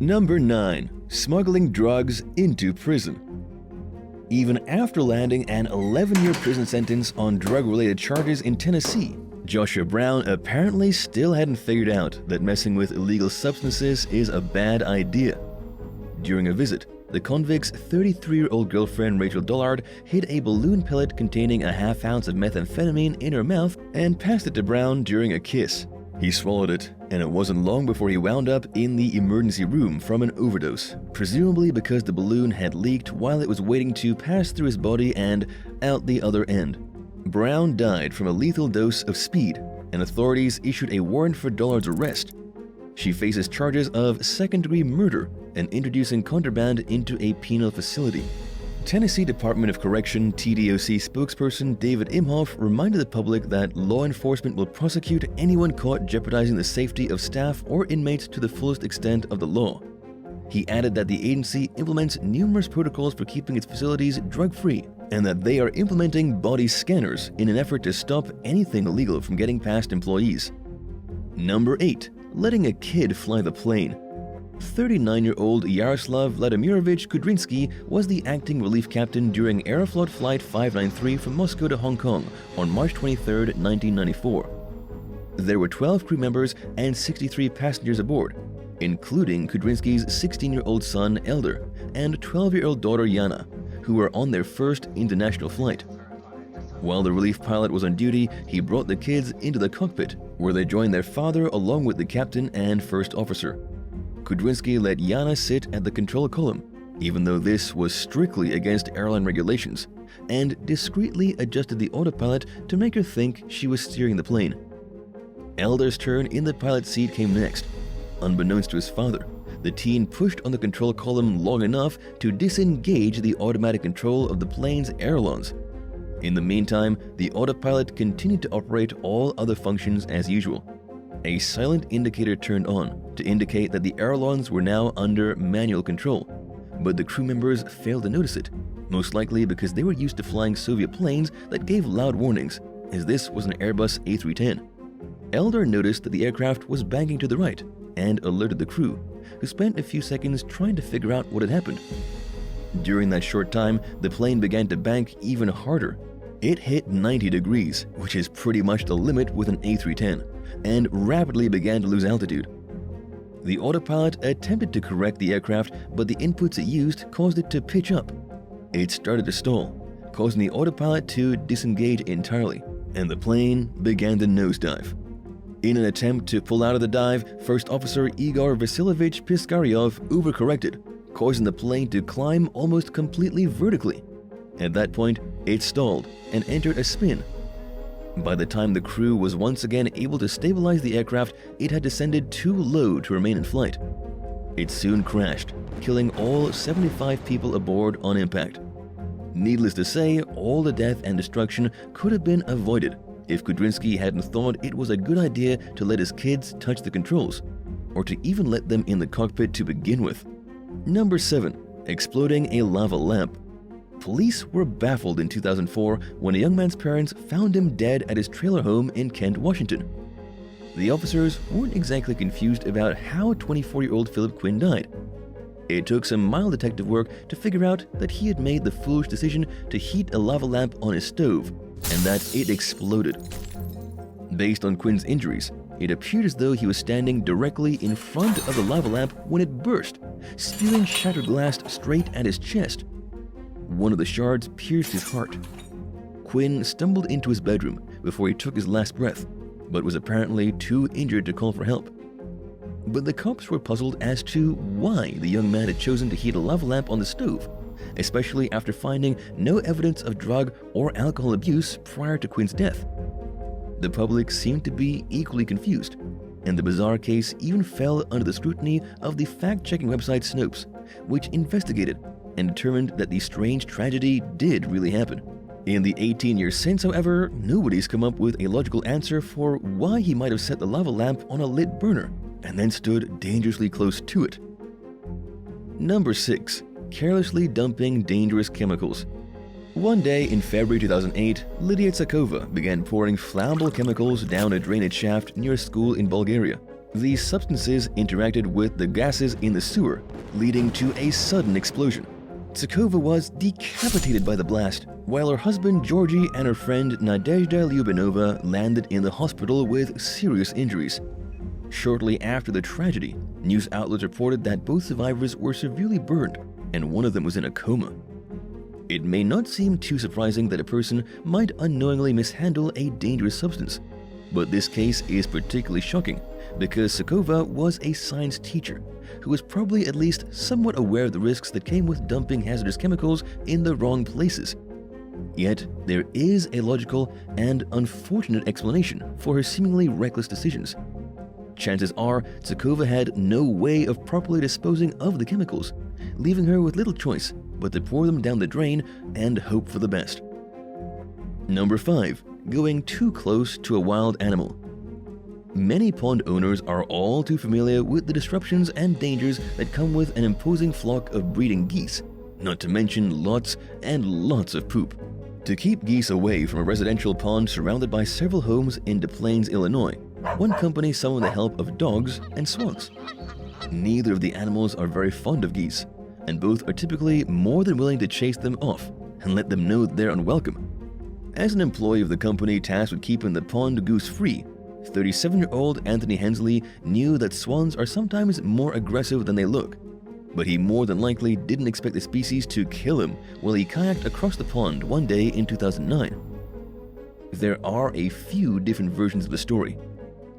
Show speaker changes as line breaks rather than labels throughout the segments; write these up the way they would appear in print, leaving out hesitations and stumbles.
Number 9. Smuggling drugs into prison. Even after landing an 11-year prison sentence on drug-related charges in Tennessee, Joshua Brown apparently still hadn't figured out that messing with illegal substances is a bad idea. During a visit, the convict's 33-year-old girlfriend Rachel Dollard hid a balloon pellet containing a half ounce of methamphetamine in her mouth and passed it to Brown during a kiss. He swallowed it, and it wasn't long before he wound up in the emergency room from an overdose, presumably because the balloon had leaked while it was waiting to pass through his body and out the other end. Brown died from a lethal dose of speed, and authorities issued a warrant for Dollard's arrest. She faces charges of second-degree murder and introducing contraband into a penal facility. Tennessee Department of Correction TDOC spokesperson David Imhoff reminded the public that law enforcement will prosecute anyone caught jeopardizing the safety of staff or inmates to the fullest extent of the law. He added that the agency implements numerous protocols for keeping its facilities drug-free and that they are implementing body scanners in an effort to stop anything illegal from getting past employees. Number 8. Letting a kid fly the plane. 39-year-old Yaroslav Vladimirovich Kudrinsky was the acting relief captain during Aeroflot Flight 593 from Moscow to Hong Kong on March 23, 1994. There were 12 crew members and 63 passengers aboard, including Kudrinsky's 16-year-old son Elder and 12-year-old daughter Yana, who were on their first international flight. While the relief pilot was on duty, he brought the kids into the cockpit, where they joined their father along with the captain and first officer. Kudrinsky let Yana sit at the control column, even though this was strictly against airline regulations, and discreetly adjusted the autopilot to make her think she was steering the plane. Elder's turn in the pilot's seat came next. Unbeknownst to his father, the teen pushed on the control column long enough to disengage the automatic control of the plane's ailerons. In the meantime, the autopilot continued to operate all other functions as usual. A silent indicator turned on to indicate that the ailerons were now under manual control, but the crew members failed to notice it, most likely because they were used to flying Soviet planes that gave loud warnings, as this was an Airbus A310. Elder noticed that the aircraft was banking to the right and alerted the crew, who spent a few seconds trying to figure out what had happened. During that short time, the plane began to bank even harder. It hit 90 degrees, which is pretty much the limit with an A310, and rapidly began to lose altitude. The autopilot attempted to correct the aircraft, but the inputs it used caused it to pitch up. It started to stall, causing the autopilot to disengage entirely, and the plane began to nosedive. In an attempt to pull out of the dive, First Officer Igor Vasilievich Piskaryov overcorrected, causing the plane to climb almost completely vertically. At that point, it stalled and entered a spin. By the time the crew was once again able to stabilize the aircraft, it had descended too low to remain in flight. It soon crashed, killing all 75 people aboard on impact. Needless to say, all the death and destruction could have been avoided if Kudrinsky hadn't thought it was a good idea to let his kids touch the controls, or to even let them in the cockpit to begin with. Number 7. Exploding a lava lamp. Police were baffled in 2004 when a young man's parents found him dead at his trailer home in Kent, Washington. The officers weren't exactly confused about how 24-year-old Philip Quinn died. It took some mild detective work to figure out that he had made the foolish decision to heat a lava lamp on his stove, and that it exploded. Based on Quinn's injuries, it appeared as though he was standing directly in front of the lava lamp when it burst, spewing shattered glass straight at his chest. One of the shards pierced his heart. Quinn stumbled into his bedroom before he took his last breath, but was apparently too injured to call for help. But the cops were puzzled as to why the young man had chosen to heat a lava lamp on the stove, especially after finding no evidence of drug or alcohol abuse prior to Quinn's death. The public seemed to be equally confused, and the bizarre case even fell under the scrutiny of the fact-checking website Snopes, which investigated and determined that the strange tragedy did really happen. In the 18 years since, however, nobody's come up with a logical answer for why he might have set the lava lamp on a lit burner and then stood dangerously close to it. Number 6. Carelessly dumping dangerous chemicals. One day in February 2008, Lydia Tsakova began pouring flammable chemicals down a drainage shaft near a school in Bulgaria. These substances interacted with the gases in the sewer, leading to a sudden explosion. Tsukova was decapitated by the blast, while her husband Georgy and her friend Nadezhda Lyubinova landed in the hospital with serious injuries. Shortly after the tragedy, news outlets reported that both survivors were severely burned, and one of them was in a coma. It may not seem too surprising that a person might unknowingly mishandle a dangerous substance, but this case is particularly shocking because Tsukova was a science teacher who was probably at least somewhat aware of the risks that came with dumping hazardous chemicals in the wrong places. Yet, there is a logical and unfortunate explanation for her seemingly reckless decisions. Chances are Tsukova had no way of properly disposing of the chemicals, leaving her with little choice but to pour them down the drain and hope for the best. Number 5. Going too close to a wild animal. Many pond owners are all too familiar with the disruptions and dangers that come with an imposing flock of breeding geese, not to mention lots and lots of poop. To keep geese away from a residential pond surrounded by several homes in Des Plaines, Illinois, one company summoned the help of dogs and swans. Neither of the animals are very fond of geese, and both are typically more than willing to chase them off and let them know they're unwelcome. As an employee of the company tasked with keeping the pond goose free, 37-year-old Anthony Hensley knew that swans are sometimes more aggressive than they look, but he more than likely didn't expect the species to kill him while he kayaked across the pond one day in 2009. There are a few different versions of the story.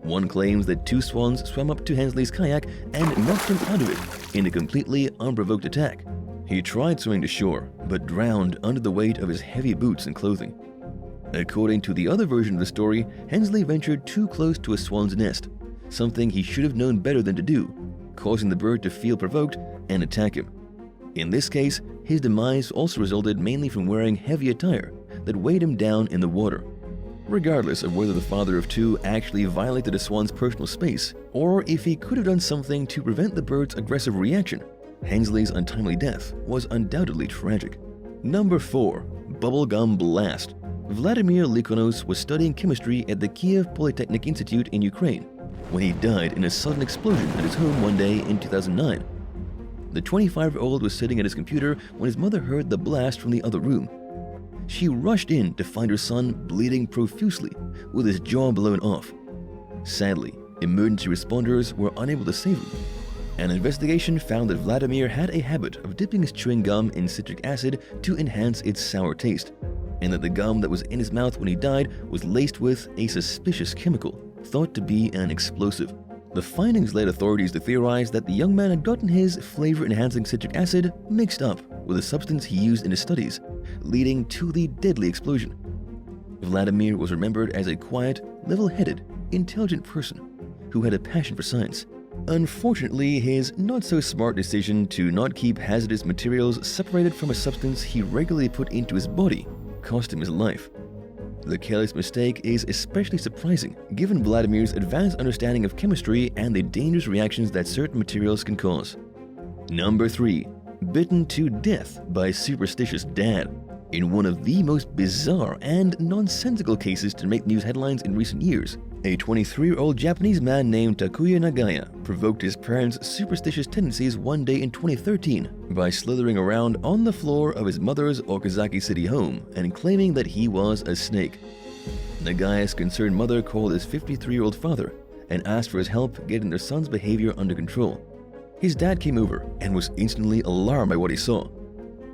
One claims that 2 swans swam up to Hensley's kayak and knocked him out of it in a completely unprovoked attack. He tried swimming to shore, but drowned under the weight of his heavy boots and clothing. According to the other version of the story, Hensley ventured too close to a swan's nest, something he should have known better than to do, causing the bird to feel provoked and attack him. In this case, his demise also resulted mainly from wearing heavy attire that weighed him down in the water. Regardless of whether the father of 2 actually violated a swan's personal space, or if he could have done something to prevent the bird's aggressive reaction, Hensley's untimely death was undoubtedly tragic. Number 4. Bubblegum Blast. Vladimir Likonos was studying chemistry at the Kiev Polytechnic Institute in Ukraine when he died in a sudden explosion at his home one day in 2009. The 25-year-old was sitting at his computer when his mother heard the blast from the other room. She rushed in to find her son bleeding profusely with his jaw blown off. Sadly, emergency responders were unable to save him. An investigation found that Vladimir had a habit of dipping his chewing gum in citric acid to enhance its sour taste, and that the gum that was in his mouth when he died was laced with a suspicious chemical, thought to be an explosive. The findings led authorities to theorize that the young man had gotten his flavor-enhancing citric acid mixed up with a substance he used in his studies, leading to the deadly explosion. Vladimir was remembered as a quiet, level-headed, intelligent person who had a passion for science. Unfortunately, his not-so-smart decision to not keep hazardous materials separated from a substance he regularly put into his body cost him his life. The careless mistake is especially surprising given Vladimir's advanced understanding of chemistry and the dangerous reactions that certain materials can cause. Number 3. Bitten to death by superstitious dad. In one of the most bizarre and nonsensical cases to make news headlines in recent years, a 23-year-old Japanese man named Takuya Nagaya provoked his parents' superstitious tendencies one day in 2013 by slithering around on the floor of his mother's Okazaki City home and claiming that he was a snake. Nagaya's concerned mother called his 53-year-old father and asked for his help getting their son's behavior under control. His dad came over and was instantly alarmed by what he saw.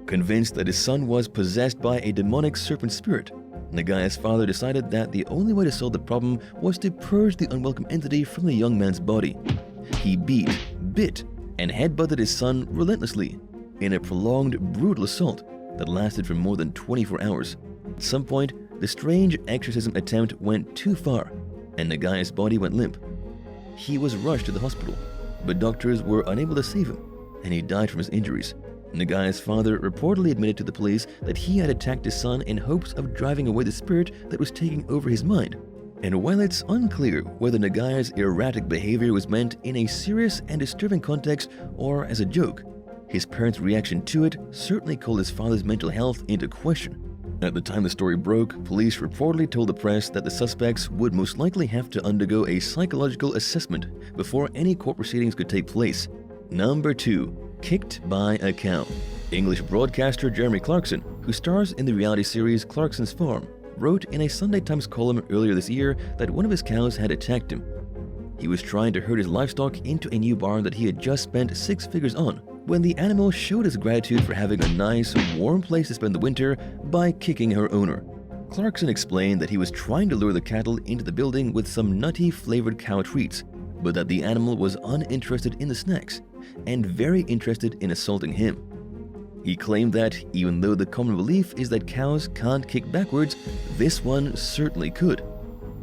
Convinced that his son was possessed by a demonic serpent spirit, Nagaya's father decided that the only way to solve the problem was to purge the unwelcome entity from the young man's body. He beat, bit, and headbutted his son relentlessly in a prolonged, brutal assault that lasted for more than 24 hours. At some point, the strange exorcism attempt went too far, and Nagaya's body went limp. He was rushed to the hospital, but doctors were unable to save him, and he died from his injuries. Nagaya's father reportedly admitted to the police that he had attacked his son in hopes of driving away the spirit that was taking over his mind. And while it's unclear whether Nagaya's erratic behavior was meant in a serious and disturbing context or as a joke, his parents' reaction to it certainly called his father's mental health into question. At the time the story broke, police reportedly told the press that the suspects would most likely have to undergo a psychological assessment before any court proceedings could take place. Number 2. Kicked by a cow. English broadcaster Jeremy Clarkson, who stars in the reality series Clarkson's Farm, wrote in a Sunday Times column earlier this year that one of his cows had attacked him. He was trying to herd his livestock into a new barn that he had just spent 6 figures on, when the animal showed his gratitude for having a nice, warm place to spend the winter by kicking her owner. Clarkson explained that he was trying to lure the cattle into the building with some nutty flavored cow treats, but that the animal was uninterested in the snacks and very interested in assaulting him. He claimed that even though the common belief is that cows can't kick backwards, this one certainly could.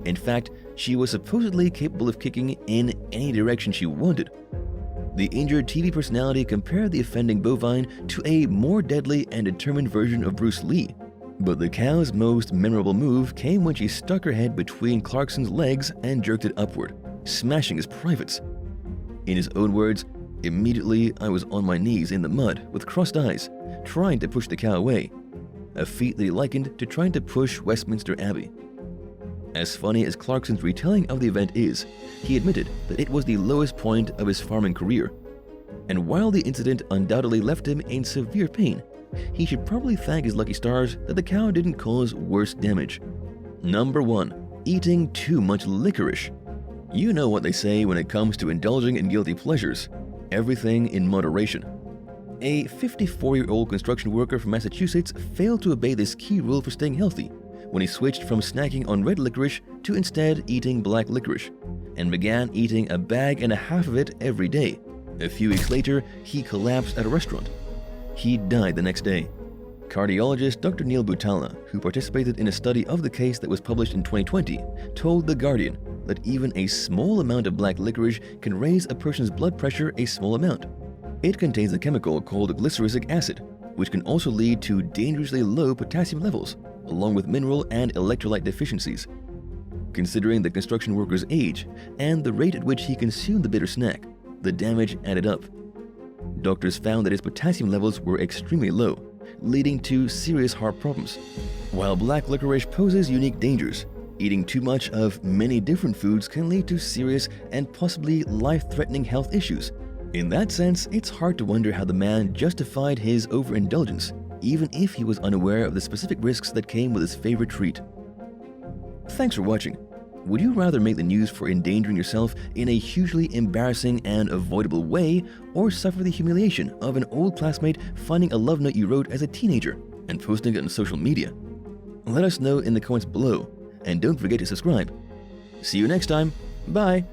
In fact, she was supposedly capable of kicking in any direction she wanted. The injured TV personality compared the offending bovine to a more deadly and determined version of Bruce Lee. But the cow's most memorable move came when she stuck her head between Clarkson's legs and jerked it upward, smashing his privates. In his own words, "Immediately I was on my knees in the mud with crossed eyes, trying to push the cow away," a feat that he likened to trying to push Westminster Abbey. As funny as Clarkson's retelling of the event is, he admitted that it was the lowest point of his farming career. And while the incident undoubtedly left him in severe pain, he should probably thank his lucky stars that the cow didn't cause worse damage. Number 1. Eating too much licorice. You know what they say when it comes to indulging in guilty pleasures: everything in moderation. A 54-year-old construction worker from Massachusetts failed to obey this key rule for staying healthy when he switched from snacking on red licorice to instead eating black licorice, and began eating a bag and a half of it every day. A few weeks later, he collapsed at a restaurant. He died the next day. Cardiologist Dr. Neil Butala, who participated in a study of the case that was published in 2020, told The Guardian that even a small amount of black licorice can raise a person's blood pressure a small amount. It contains a chemical called glyceric acid, which can also lead to dangerously low potassium levels, along with mineral and electrolyte deficiencies. Considering the construction worker's age and the rate at which he consumed the bitter snack, the damage added up. Doctors found that his potassium levels were extremely low, leading to serious heart problems. While black licorice poses unique dangers, eating too much of many different foods can lead to serious and possibly life-threatening health issues. In that sense, it's hard to wonder how the man justified his overindulgence, even if he was unaware of the specific risks that came with his favorite treat. Thanks for watching. Would you rather make the news for endangering yourself in a hugely embarrassing and avoidable way, or suffer the humiliation of an old classmate finding a love note you wrote as a teenager and posting it on social media? Let us know in the comments below, and don't forget to subscribe. See you next time. Bye!